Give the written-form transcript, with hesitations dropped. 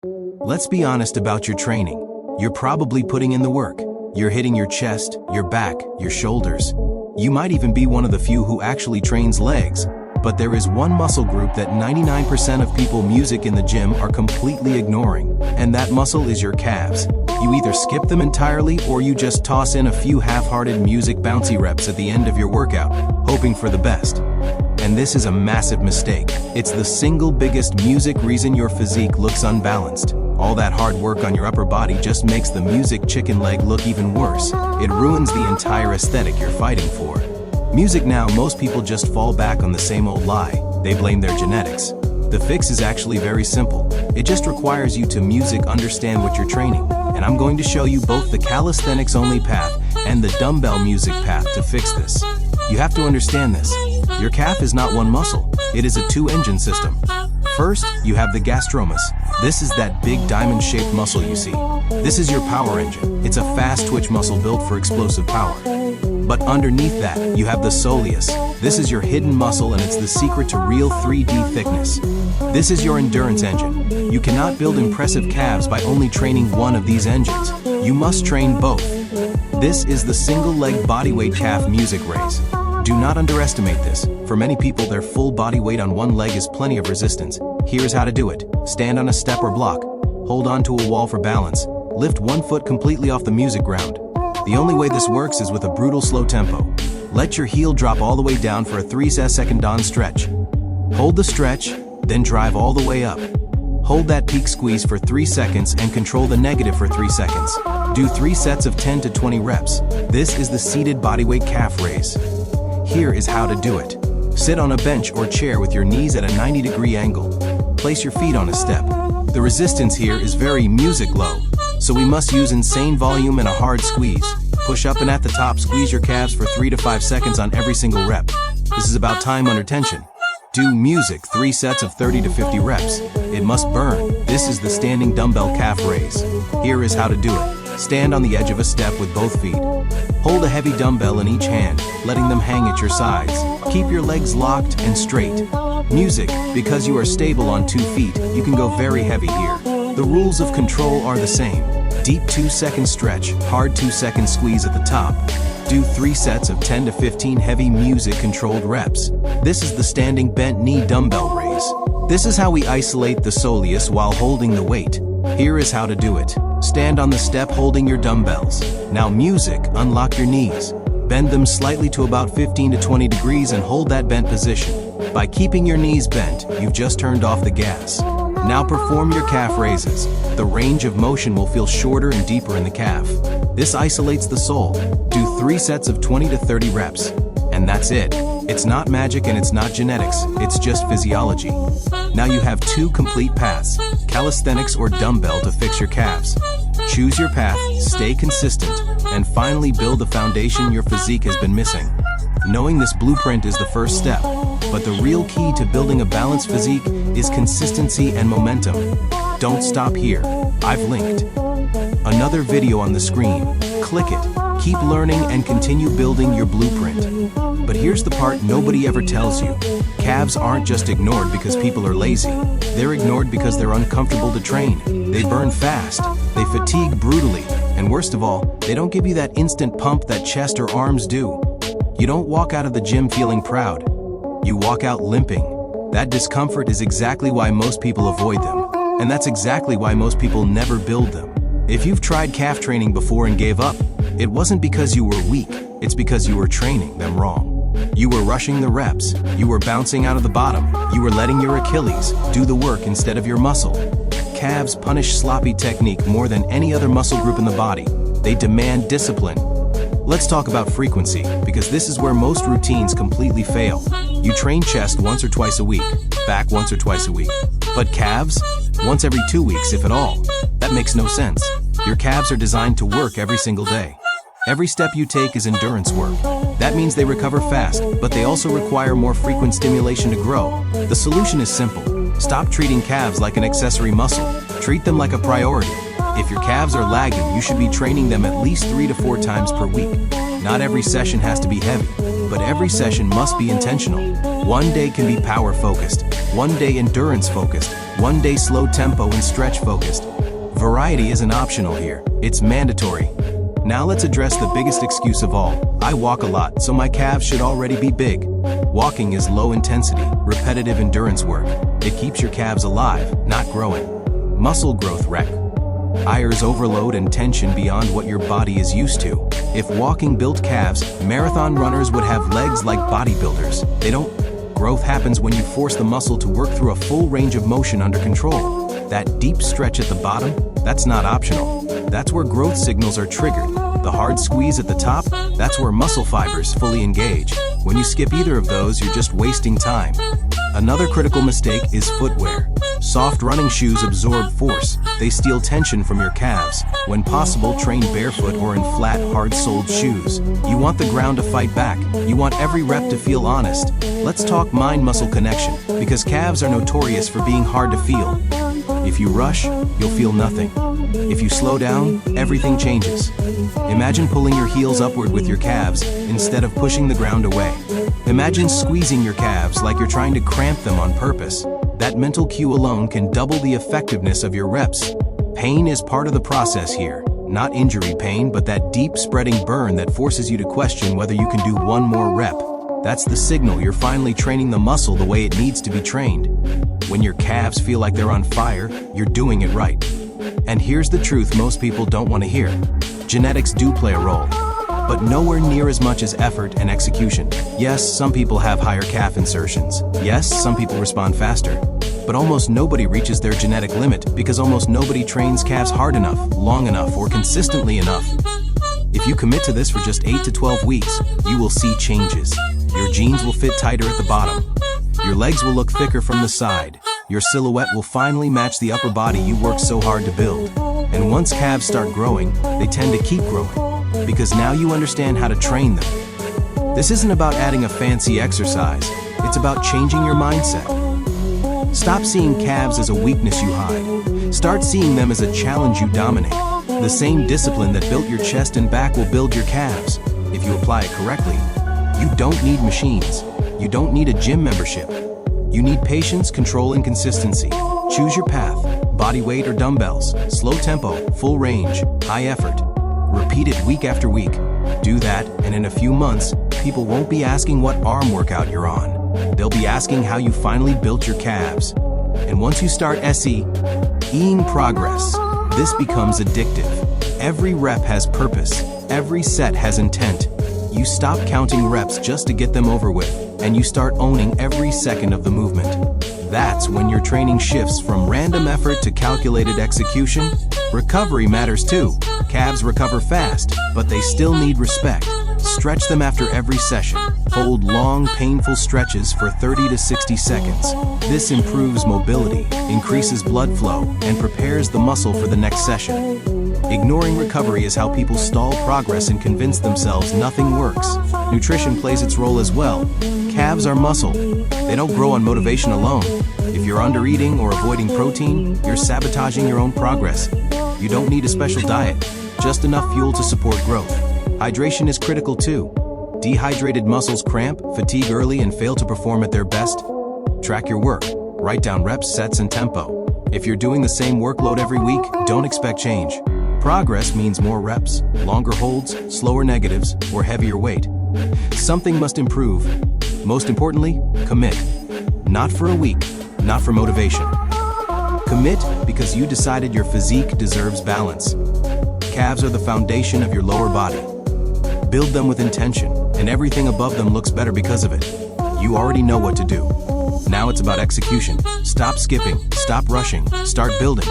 Let's be honest about your training. You're probably putting in the work. You're hitting your chest, your back, your shoulders. You might even be one of the few who actually trains legs. But there is one muscle group that 99% of people music in the gym are completely ignoring, and that muscle is your calves. You either skip them entirely or you just toss in a few half-hearted music bouncy reps at the end of your workout, hoping for the best. And this is a massive mistake. It's the single biggest music reason your physique looks unbalanced. All that hard work on your upper body just makes the music chicken leg look even worse. It ruins the entire aesthetic you're fighting for. Music now, most people just fall back on the same old lie. They blame their genetics. The fix is actually very simple. It just requires you to music understand what you're training. And I'm going to show you both the calisthenics only path and the dumbbell music path to fix this. You have to understand this. Your calf is not one muscle. It is a two-engine system. First, you have the gastrocnemius. This is that big diamond-shaped muscle you see. This is your power engine. It's a fast twitch muscle built for explosive power. But underneath that, you have the Soleus. This is your hidden muscle and it's the secret to real 3D thickness. This is your endurance engine. You cannot build impressive calves by only training one of these engines. You must train both. This is the single-leg bodyweight calf music raise. Do not underestimate this. For many people, their full body weight on one leg is plenty of resistance. Here's how to do it. Stand on a step or block. Hold on to a wall for balance. Lift one foot completely off the music ground. The only way this works is with a brutal slow tempo. Let your heel drop all the way down for a 3-second down stretch. Hold the stretch, then drive all the way up. Hold that peak squeeze for 3 seconds and control the negative for 3 seconds. Do 3 sets of 10 to 20 reps. This is the seated bodyweight calf raise. Here is how to do it. Sit on a bench or chair with your knees at a 90-degree angle. Place your feet on a step. The resistance here is very music low, so we must use insane volume and a hard squeeze. Push up and at the top, squeeze your calves for 3 to 5 seconds on every single rep. This is about time under tension. Do music, 3 sets of 30 to 50 reps. It must burn. This is the standing dumbbell calf raise. Here is how to do it. Stand on the edge of a step with both feet. Hold a heavy dumbbell in each hand, letting them hang at your sides. Keep your legs locked and straight. Music, because you are stable on 2 feet, you can go very heavy here. The rules of control are the same. Deep 2-second stretch, hard 2-second squeeze at the top. Do 3 sets of 10 to 15 heavy music-controlled reps. This is the standing bent knee dumbbell raise. This is how we isolate the soleus while holding the weight. Here is how to do it. Stand on the step holding your dumbbells. Now music, unlock your knees. Bend them slightly to about 15 to 20 degrees and hold that bent position. By keeping your knees bent, you've just turned off the gas. Now perform your calf raises. The range of motion will feel shorter and deeper in the calf. This isolates the sole. Do 3 sets of 20 to 30 reps. And that's it. It's not magic and it's not genetics, it's just physiology. Now you have 2 complete paths, calisthenics or dumbbell to fix your calves. Choose your path, stay consistent, and finally build the foundation your physique has been missing. Knowing this blueprint is the first step, but the real key to building a balanced physique is consistency and momentum. Don't stop here. I've linked another video on the screen. Click it. Keep learning and continue building your blueprint. But here's the part nobody ever tells you. Calves aren't just ignored because people are lazy. They're ignored because they're uncomfortable to train. They burn fast. They fatigue brutally. And worst of all, they don't give you that instant pump that chest or arms do. You don't walk out of the gym feeling proud. You walk out limping. That discomfort is exactly why most people avoid them. And that's exactly why most people never build them. If you've tried calf training before and gave up, it wasn't because you were weak, it's because you were training them wrong. You were rushing the reps, you were bouncing out of the bottom, you were letting your Achilles do the work instead of your muscle. Calves punish sloppy technique more than any other muscle group in the body. They demand discipline. Let's talk about frequency, because this is where most routines completely fail. You train chest once or twice a week, back once or twice a week. But calves? Once every 2 weeks, if at all. That makes no sense. Your calves are designed to work every single day. Every step you take is endurance work. That means they recover fast, but they also require more frequent stimulation to grow. The solution is simple. Stop treating calves like an accessory muscle. Treat them like a priority. If your calves are lagging, you should be training them at least 3 to 4 times per week. Not every session has to be heavy, but every session must be intentional. One day can be power-focused, one day endurance-focused, One day slow tempo and stretch focused. Variety isn't optional here, it's mandatory. Now let's address the biggest excuse of all. I walk a lot, so my calves should already be big. Walking is low intensity, repetitive endurance work. It keeps your calves alive, not growing. Muscle growth wreck. IRS overload and tension beyond what your body is used to. If walking built calves, marathon runners would have legs like bodybuilders. They don't. Growth happens when you force the muscle to work through a full range of motion under control. That deep stretch at the bottom, that's not optional. That's where growth signals are triggered. The hard squeeze at the top, that's where muscle fibers fully engage. When you skip either of those, you're just wasting time. Another critical mistake is footwear. Soft running shoes absorb force. They steal tension from your calves. When possible, train barefoot or in flat, hard-soled shoes. You want the ground to fight back. You want every rep to feel honest. Let's talk mind-muscle connection, because calves are notorious for being hard to feel. If you rush, you'll feel nothing. If you slow down, everything changes. Imagine pulling your heels upward with your calves instead of pushing the ground away. Imagine squeezing your calves like you're trying to cramp them on purpose. That mental cue alone can double the effectiveness of your reps. Pain is part of the process here. Not injury pain, but that deep spreading burn that forces you to question whether you can do one more rep. That's the signal you're finally training the muscle the way it needs to be trained. When your calves feel like they're on fire, you're doing it right. And here's the truth most people don't want to hear. Genetics do play a role, but nowhere near as much as effort and execution. Yes, some people have higher calf insertions. Yes, some people respond faster. But almost nobody reaches their genetic limit because almost nobody trains calves hard enough, long enough, or consistently enough. If you commit to this for just 8 to 12 weeks, you will see changes. Your jeans will fit tighter at the bottom. Your legs will look thicker from the side. Your silhouette will finally match the upper body you worked so hard to build. And once calves start growing, they tend to keep growing, because now you understand how to train them. This isn't about adding a fancy exercise, it's about changing your mindset. Stop seeing calves as a weakness you hide. Start seeing them as a challenge you dominate. The same discipline that built your chest and back will build your calves. If you apply it correctly, you don't need machines. You don't need a gym membership. You need patience, control, and consistency. Choose your path, body weight or dumbbells, slow tempo, full range, high effort. Repeat it week after week. Do that, and in a few months, people won't be asking what arm workout you're on. They'll be asking how you finally built your calves. And once you start seeing progress, this becomes addictive. Every rep has purpose. Every set has intent. You stop counting reps just to get them over with, and you start owning every second of the movement. That's when your training shifts from random effort to calculated execution. Recovery matters too. Calves recover fast, but they still need respect. Stretch them after every session. Hold long, painful stretches for 30 to 60 seconds. This improves mobility, increases blood flow, and prepares the muscle for the next session. Ignoring recovery is how people stall progress and convince themselves nothing works. Nutrition plays its role as well. Calves are muscle. They don't grow on motivation alone. If you're under-eating or avoiding protein, you're sabotaging your own progress. You don't need a special diet, just enough fuel to support growth. Hydration is critical too. Dehydrated muscles cramp, fatigue early, and fail to perform at their best. Track your work. Write down reps, sets, and tempo. If you're doing the same workload every week, don't expect change. Progress means more reps, longer holds, slower negatives, or heavier weight. Something must improve. Most importantly, commit. Not for a week, not for motivation. Commit because you decided your physique deserves balance. Calves are the foundation of your lower body. Build them with intention, and everything above them looks better because of it. You already know what to do. Now it's about execution. Stop skipping, stop rushing, start building.